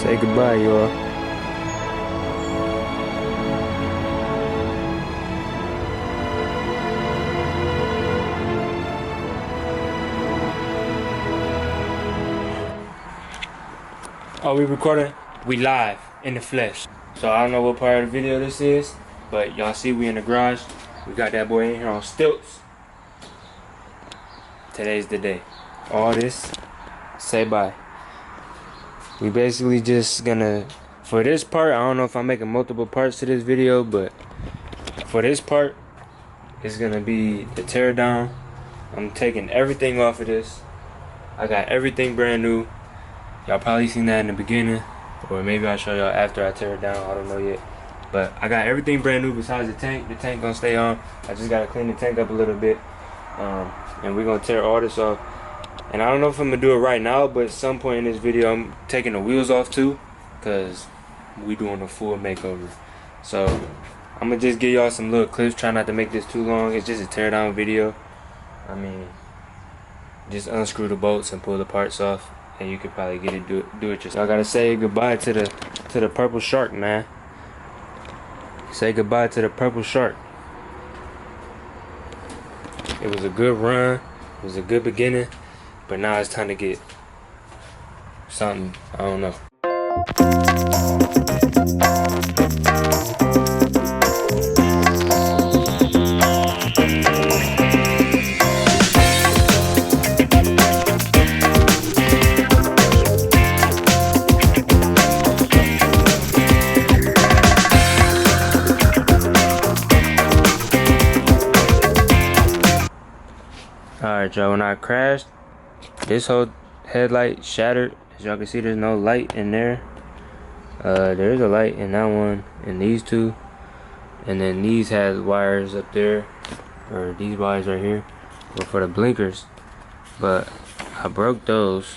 Say goodbye, y'all. Are we recording? We live in the flesh. So I don't know what part of the video this is, but y'all see we in the garage. We got that boy in here on stilts. Today's the day. All this, say bye. We basically just gonna, for this part, I don't know if I'm making multiple parts to this video, but for this part, it's gonna be the tear down. I'm taking everything off of this. I got everything brand new. Y'all probably seen that in the beginning, or maybe I'll show y'all after I tear it down. I don't know yet. But I got everything brand new besides the tank. The tank gonna stay on. I just gotta clean the tank up a little bit. And we're gonna tear all this off. And I don't know if I'm gonna do it right now, but at some point in this video, I'm taking the wheels off too, cause we doing a full makeover. So I'm gonna just give y'all some little clips. Try not to make this too long. It's just a tear down video. I mean, just unscrew the bolts and pull the parts off, and you could probably get it do it yourself. I gotta say goodbye to the purple shark, man. Say goodbye to the purple shark. It was a good run. It was a good beginning, but now it's time to get something. I don't know. Alright, y'all, when I crashed, this whole headlight shattered. As y'all can see, there's no light in there. There is a light in that one, and these two. And then these has wires up there, or these wires right here, were for the blinkers. But I broke those.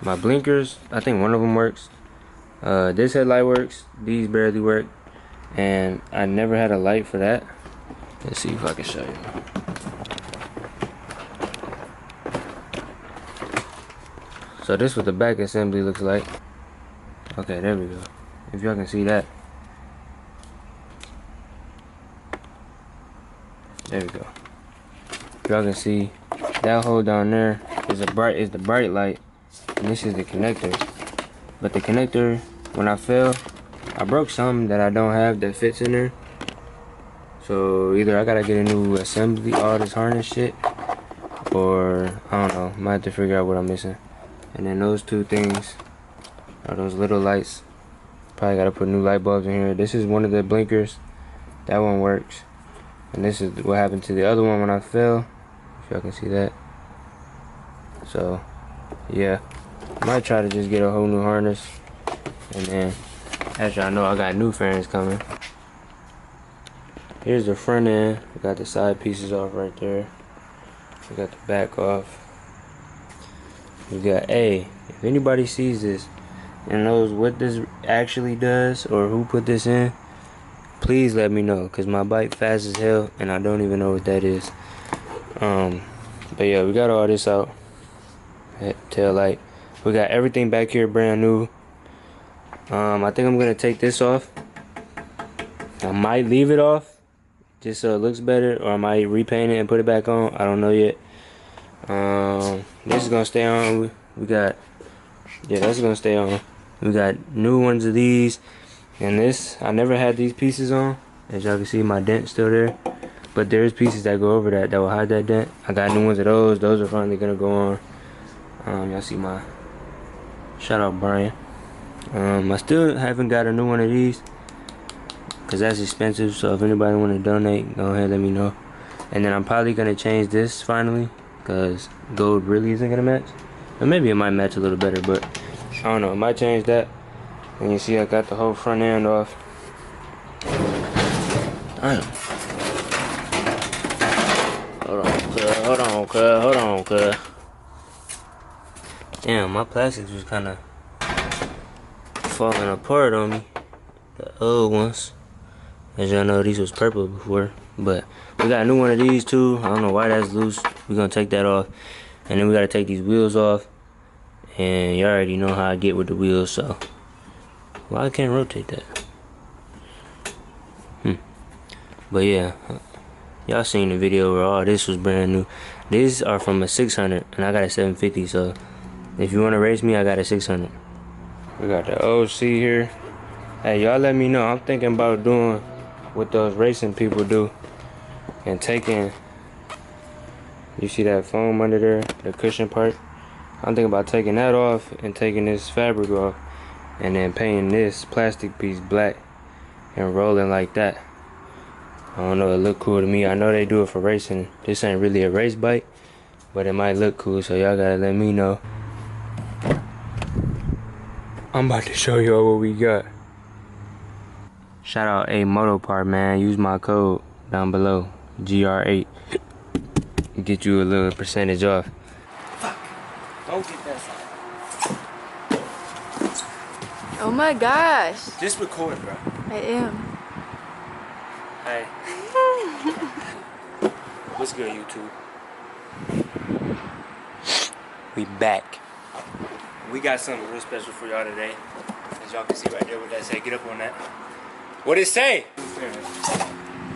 My blinkers, I think one of them works. This headlight works, these barely work. And I never had a light for that. Let's see if I can show you. So this is what the back assembly looks like. Okay, there we go. If y'all can see that. There we go. Y'all can see that hole down there is the bright light, and this is the connector. But the connector, when I fell, I broke something that I don't have that fits in there. So either I gotta get a new assembly, all this harness shit, or I don't know, might have to figure out what I'm missing. And then those two things are those little lights. Probably gotta put new light bulbs in here. This is one of the blinkers. That one works. And this is what happened to the other one when I fell. If y'all can see that. So, yeah. Might try to just get a whole new harness. And then, as y'all know, I got new fairings coming. Here's the front end. We got the side pieces off right there. We got the back off. We got if anybody sees this and knows what this actually does or who put this in, please let me know, because my bike fast as hell and I don't even know what that is. But yeah, we got all this out. Tail light. We got everything back here brand new. I think I'm gonna take this off. I might leave it off just so it looks better, or I might repaint it and put it back on. I don't know yet. This is gonna stay on. We got, yeah, that's gonna stay on. We got new ones of these, and this, I never had these pieces on. As y'all can see, my dent's still there, but there's pieces that go over that will hide that dent. I got new ones of those. Those are finally gonna go on. Y'all see my, shout out Brian. I still haven't got a new one of these, cause that's expensive. So if anybody want to donate, go ahead, let me know. And then I'm probably gonna change this finally, because gold really isn't gonna match. Or maybe it might match a little better, but I don't know. It might change that. And you see I got the whole front end off. Damn. Hold on, cuz. Damn, my plastics was kind of falling apart on me. The old ones. As y'all know, these was purple before. But we got a new one of these too. I don't know why that's loose. We're gonna take that off. And then we gotta take these wheels off. And you already know how I get with the wheels, so why I can't rotate that? But yeah, y'all seen the video where all this was brand new. These are from a 600 and I got a 750, so if you want to race me, I got a 600. We got the OC here. Hey, y'all let me know. I'm thinking about doing what those racing people do and taking, you see that foam under there, the cushion part? I'm thinking about taking that off and taking this fabric off and then painting this plastic piece black and rolling like that. I don't know, it look cool to me. I know they do it for racing. This ain't really a race bike, but it might look cool, so y'all gotta let me know. I'm about to show y'all what we got. Shout out Amotopart, man. Use my code down below, GR8. Get you a little percentage off. Fuck. Don't get that side. Oh my gosh. Just record, bro. I am. Hey. What's good, YouTube? We back. We got something real special for y'all today. As y'all can see right there what that say. Get up on that. What it say?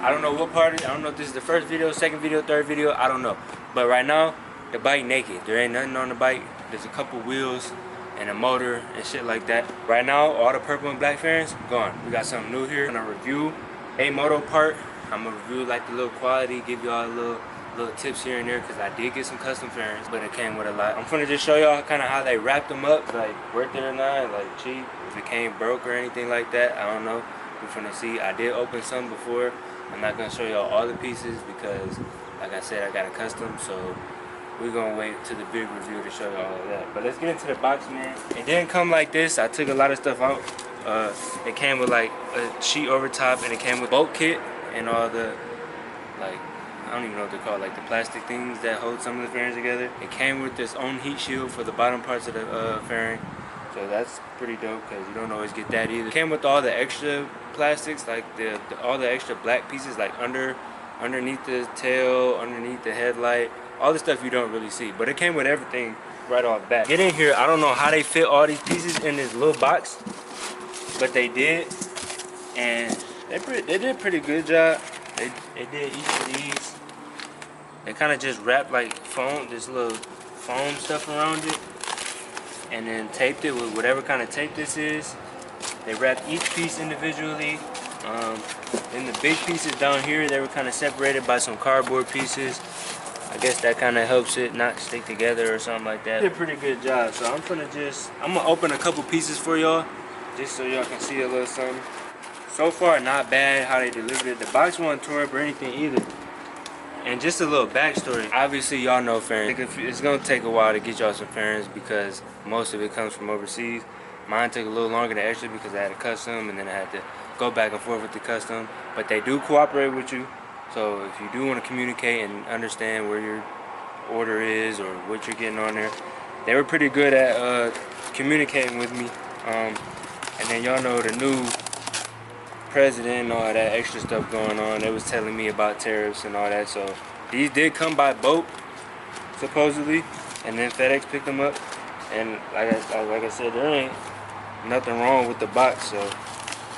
I don't know what part. I don't know if this is the first video, second video, third video. I don't know. But right now, the bike naked. There ain't nothing on the bike. There's a couple wheels and a motor and shit like that. Right now, all the purple and black fairings gone. We got something new here. I'm gonna review Amotopart. I'm gonna review like the little quality, give y'all a little tips here and there, because I did get some custom fairings, but it came with a lot. I'm gonna just show y'all kind of how they wrapped them up, like worth it or not, like cheap, if it came broke or anything like that. I don't know. We're finna see. I did open some before. I'm not gonna show y'all all the pieces because, like I said, I got a custom, so we're gonna wait to the big review to show y'all all of that. But let's get into the box, man. It didn't come like this. I took a lot of stuff out. It came with like a sheet over top, and it came with bolt kit and all the, like, I don't even know what they're called, like the plastic things that hold some of the fairings together. It came with this own heat shield for the bottom parts of the fairing. So that's pretty dope because you don't always get that either. It came with all the extra plastics, like all the extra black pieces, like underneath the tail, underneath the headlight, all the stuff you don't really see. But it came with everything right off bat. Get in here, I don't know how they fit all these pieces in this little box, but they did, and they did a pretty good job. They did each of these. They kind of just wrapped like foam, this little foam stuff around it, and then taped it with whatever kind of tape this is. They wrapped each piece individually. Then the big pieces down here, they were kind of separated by some cardboard pieces. I guess that kind of helps it not stick together or something like that. They did a pretty good job. So I'm gonna open a couple pieces for y'all, just so y'all can see a little something. So far, not bad how they delivered it. The box wasn't tore up or anything either. And just a little backstory. Obviously, y'all know fairings. It's gonna take a while to get y'all some fairings because most of it comes from overseas. Mine took a little longer than extra because I had a custom and then I had to go back and forth with the custom. But they do cooperate with you. So if you do want to communicate and understand where your order is or what you're getting on there, they were pretty good at communicating with me. And then y'all know the new president and all that extra stuff going on. They was telling me about tariffs and all that. So these did come by boat, supposedly, and then FedEx picked them up. And like I said, there ain't nothing wrong with the box, so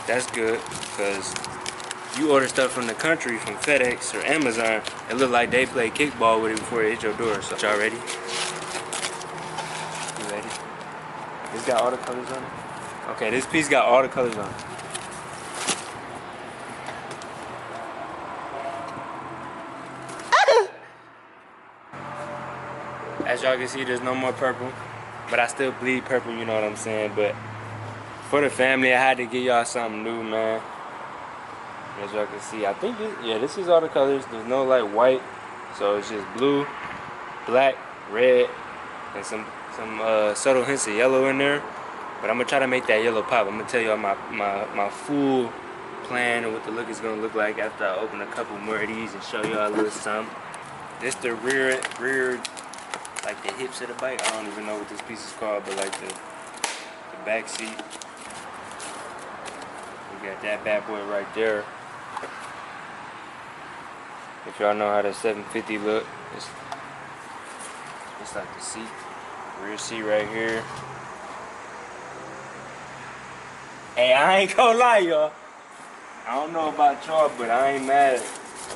that's good. Because you order stuff from the country, from FedEx or Amazon, it look like they play kickball with it before it hit your door. So y'all ready? You ready? This got all the colors on it? Okay, this piece got all the colors on it. As y'all can see, there's no more purple, but I still bleed purple, you know what I'm saying? But for the family, I had to give y'all something new, man. As y'all can see, I think this is all the colors. There's no like white, so it's just blue, black, red, and some subtle hints of yellow in there. But I'm gonna try to make that yellow pop. I'm gonna tell y'all my full plan of what the look is gonna look like after I open a couple more of these and show y'all a little something. This the rear, like the hips of the bike. I don't even know what this piece is called, but like the back seat. We got that bad boy right there. If y'all know how the 750 look, it's like the seat. Rear seat right here. Hey, I ain't gonna lie, y'all. I don't know about y'all, but I ain't mad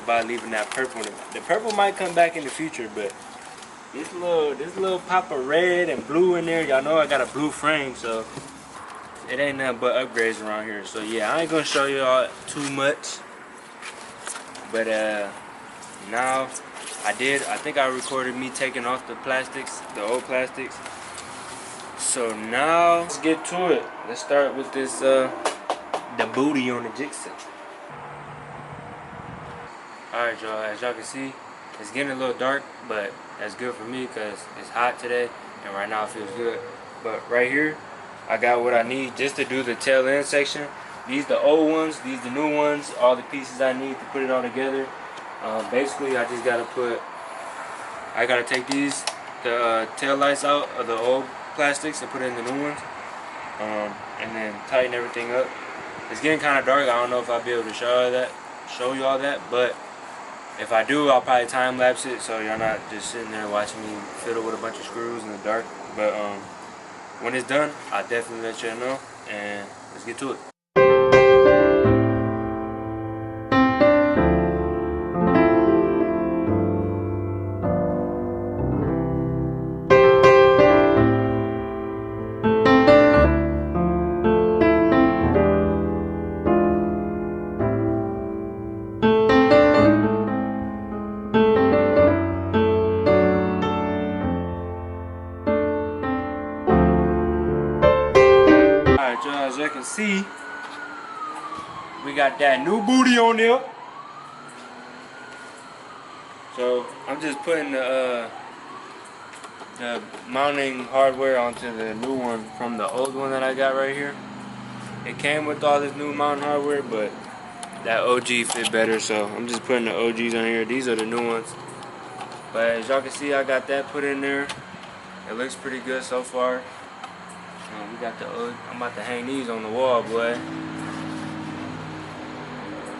about leaving that purple. The purple might come back in the future, but this little pop of red and blue in there, y'all know I got a blue frame, so it ain't nothing but upgrades around here. So yeah, I ain't gonna show y'all too much. But now I think I recorded me taking off the plastics, the old plastics. So now let's get to it. Let's start with this the booty on the jigsaw. Alright y'all, as y'all can see, it's getting a little dark, but that's good for me because it's hot today and right now it feels good. But right here, I got what I need just to do the tail end section. These the old ones, these the new ones, all the pieces I need to put it all together. Basically, I just I gotta take the tail lights out of the old plastics and put it in the new ones. And then tighten everything up. It's getting kind of dark. I don't know if I'll be able to show you all that, but if I do, I'll probably time lapse it so y'all not just sitting there watching me fiddle with a bunch of screws in the dark. But when it's done, I'll definitely let you know, and let's get to it. Alright y'all, as you can see, we got that new booty on there. So I'm just putting the mounting hardware onto the new one from the old one that I got right here. It came with all this new mounting hardware, but that OG fit better, so I'm just putting the OGs on here. These are the new ones. But as y'all can see, I got that put in there. It looks pretty good so far. We got the I'm about to hang these on the wall, boy.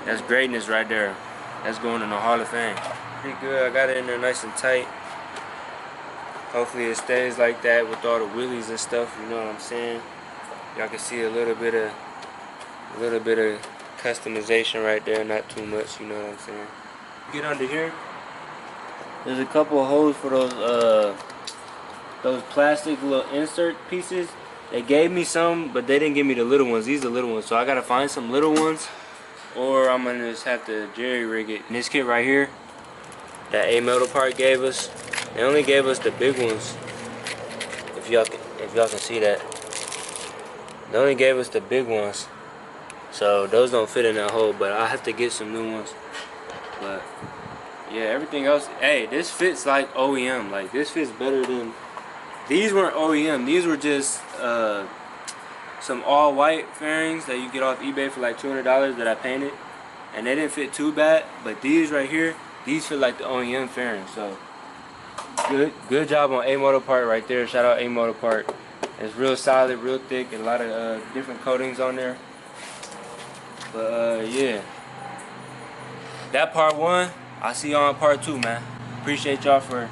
That's greatness right there. That's going in the Hall of Fame. Pretty good. I got it in there nice and tight. Hopefully it stays like that with all the wheelies and stuff. You know what I'm saying? Y'all can see a little bit of customization right there. Not too much. You know what I'm saying? Get under here. There's a couple of holes for those plastic little insert pieces. They gave me some, but they didn't give me the little ones. These are the little ones, so I gotta find some little ones, or I'm gonna just have to jerry rig it. And this kit right here, that Amotopart gave us, they only gave us the big ones. If y'all can see that, they only gave us the big ones, so those don't fit in that hole. But I have to get some new ones. But yeah, everything else. Hey, this fits like OEM. Like this fits better than. These weren't OEM. These were just some all-white fairings that you get off eBay for like $200 that I painted, and they didn't fit too bad. But these right here, these fit like the OEM fairings. So good job on Amotopart right there. Shout out Amotopart. It's real solid, real thick, and a lot of different coatings on there. But yeah, that part one. I'll see y'all on part two, man. Appreciate y'all for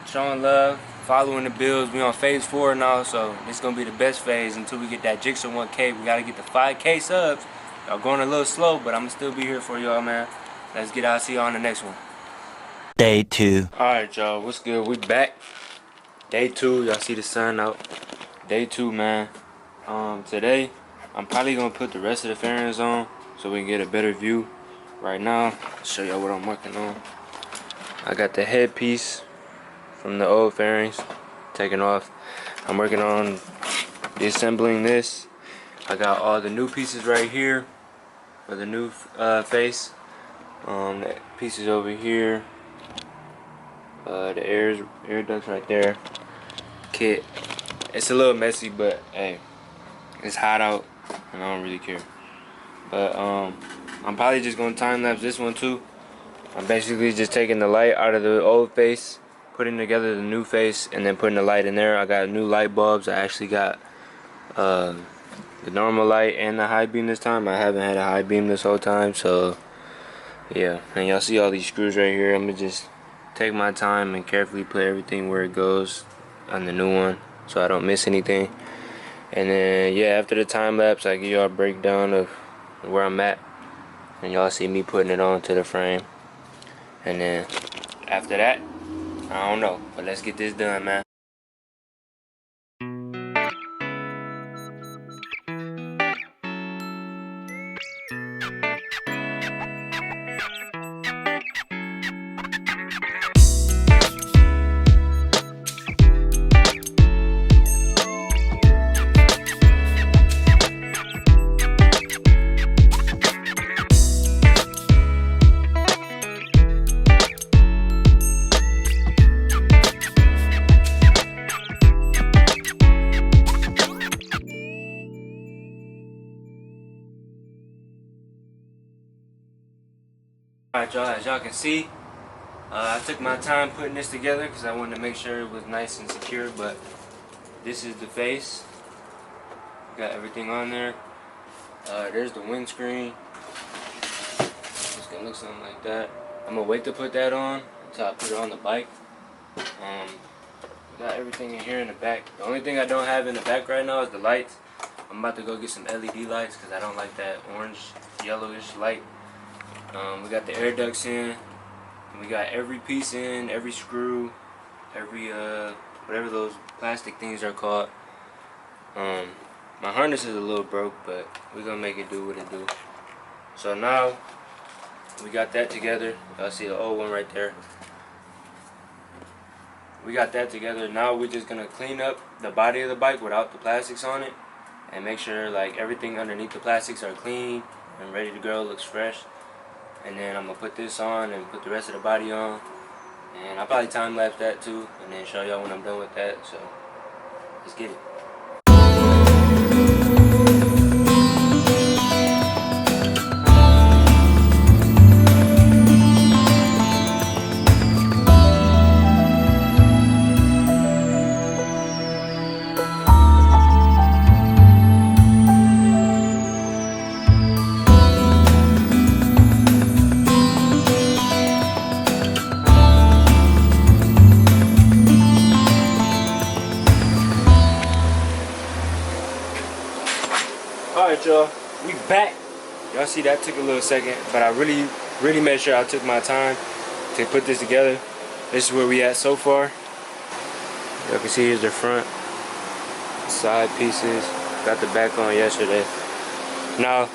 showing love, following the builds. We on phase 4 now, so this is gonna be the best phase until we get that Jigsaw 1K. We gotta get the 5K subs. Y'all going a little slow, but I'm gonna still be here for y'all, man. Let's get out. See y'all on the next one. Day 2. Alright, y'all. What's good? We back. Day 2. Y'all see the sun out. Day 2, man. Today, I'm probably gonna put the rest of the fairings on so we can get a better view. Right now, I'll show y'all what I'm working on. I got the headpiece from the old fairings taken off. I'm working on deassembling this. I got all the new pieces right here for the new face. The pieces over here. The air ducts right there. Kit. It's a little messy, but hey, it's hot out and I don't really care. But I'm probably just gonna time lapse this one too. I'm basically just taking the light out of the old face, putting together the new face, and then putting the light in there. I got new light bulbs. I actually got the normal light and the high beam this time. I haven't had a high beam this whole time, so yeah. And y'all see all these screws right here. I'm gonna just take my time and carefully put everything where it goes. on the new one so I don't miss anything. And then yeah, after the time lapse, I give y'all a breakdown of where I'm at, and y'all see me putting it onto the frame. And then after that, I don't know, but let's get this done, man. Alright y'all, as y'all can see, I took my time putting this together because I wanted to make sure it was nice and secure, but this is the face. Got everything on there. There's the windscreen. It's gonna look something like that. I'm gonna wait to put that on until I put it on the bike. Got everything in here in the back. The only thing I don't have in the back right now is the lights. I'm about to go get some LED lights because I don't like that orange, yellowish light. We got the air ducts in. We got every piece in, every screw, every whatever those plastic things are called. My harness is a little broke, but we're gonna make it do what it do. So now we got that together. Y'all see the old one right there. We got that together. Now we're just gonna clean up the body of the bike without the plastics on it, and make sure like everything underneath the plastics are clean and ready to go, looks fresh. And then I'm gonna put this on and put the rest of the body on, and I'll probably time lapse that too, and then show y'all when I'm done with that. So let's get it. Alright y'all, we back. Y'all see that took a little second, but I really made sure I took my time to put this together. This is where we at so far. Y'all can see here's the front, side pieces. Got the back on yesterday. Now,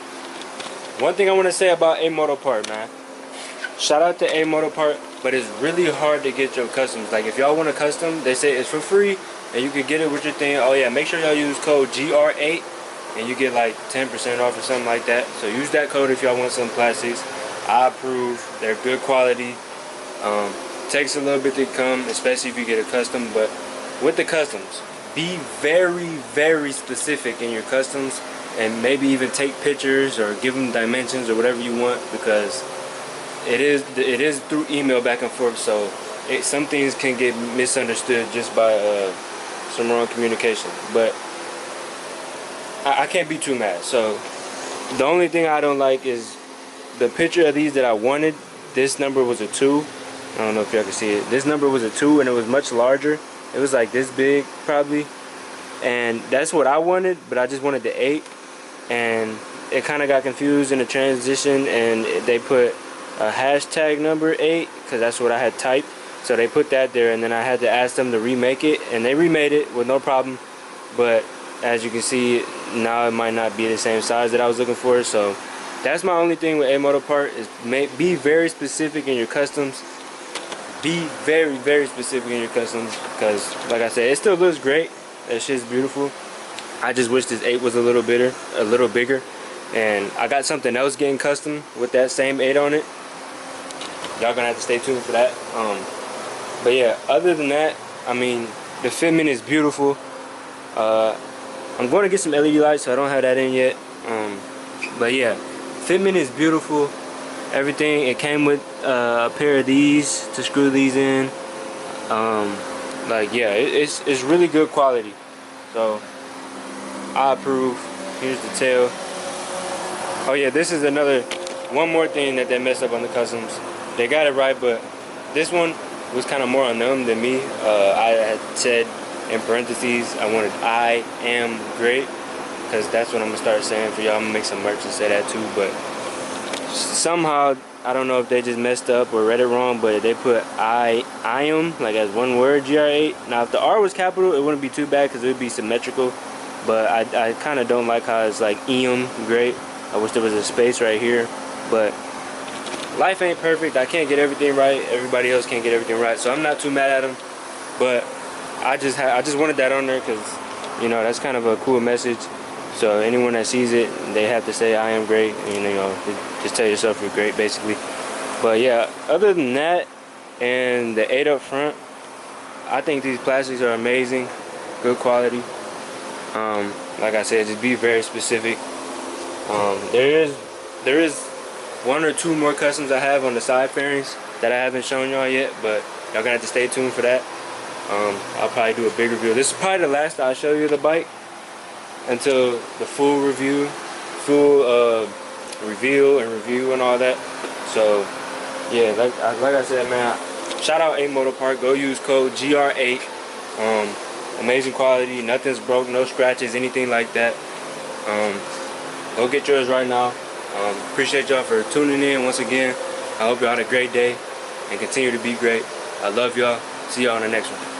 one thing I want to say about Amotopart, man. Shout out to Amotopart, but it's really hard to get your customs. Like if y'all want a custom, they say it's for free and you can get it with your thing. Oh yeah, make sure y'all use code GR8 and you get like 10% off or something like that. So use that code if y'all want some plastics. I approve. They're good quality. Takes a little bit to come, especially if you get a custom, but with the customs, be very specific in your customs, and maybe even take pictures or give them dimensions or whatever you want, because it is through email back and forth, so some things can get misunderstood just by some wrong communication. But I can't be too mad. So the only thing I don't like is the picture of these that I wanted. This number was a 2. I don't know if y'all can see it. This number was a 2 and it was much larger. It was like this big probably, and that's what I wanted, but I just wanted the 8, and it kind of got confused in the transition, and they put a hashtag number 8 because that's what I had typed. So they put that there, and then I had to ask them to remake it, and they remade it with no problem. But as you can see, now it might not be the same size that I was looking for. So that's my only thing with Amotopart, is be very specific in your customs. Be very specific in your customs, because like I said, it still looks great. That shit's beautiful. I just wish this 8 was a little bigger, and I got something else getting custom with that same 8 on it. Y'all gonna have to stay tuned for that. But yeah, other than that, I mean, the fitment is beautiful. I'm going to get some LED lights, so I don't have that in yet. But yeah, fitment is beautiful. Everything, it came with a pair of these to screw these in. Like yeah, it's really good quality. So I approve. Here's the tail. Oh yeah, this is one more thing that they messed up on the customs. They got it right, but this one was kind of more on them than me. I had said in parentheses, I wanted I am great, because that's what I'm gonna start saying for y'all. I'm gonna make some merch and say that too. But somehow, I don't know if they just messed up or read it wrong, but they put I am like as one word, GR8. Now if the R was capital, it wouldn't be too bad because it would be symmetrical, but I kind of don't like how it's like great. I wish there was a space right here, but life ain't perfect. I can't get everything right. Everybody else can't get everything right, so I'm not too mad at them. But I just wanted that on there because, you know, that's kind of a cool message. So anyone that sees it, they have to say I am great. And, you know, just tell yourself you're great, basically. But yeah, other than that, and the 8 up front, I think these plastics are amazing, good quality. Like I said, just be very specific. There is 1 or 2 more customs I have on the side fairings that I haven't shown y'all yet, but y'all gonna have to stay tuned for that. I'll probably do a big review. This is probably the last I'll show you the bike until the full review, reveal and review and all that. So yeah, like I said, man, shout out Amotopart. Go use code GR8. Amazing quality, nothing's broke, no scratches, anything like that. Go get yours right now. Appreciate y'all for tuning in once again. I hope y'all had a great day and continue to be great. I love y'all. See y'all on the next one.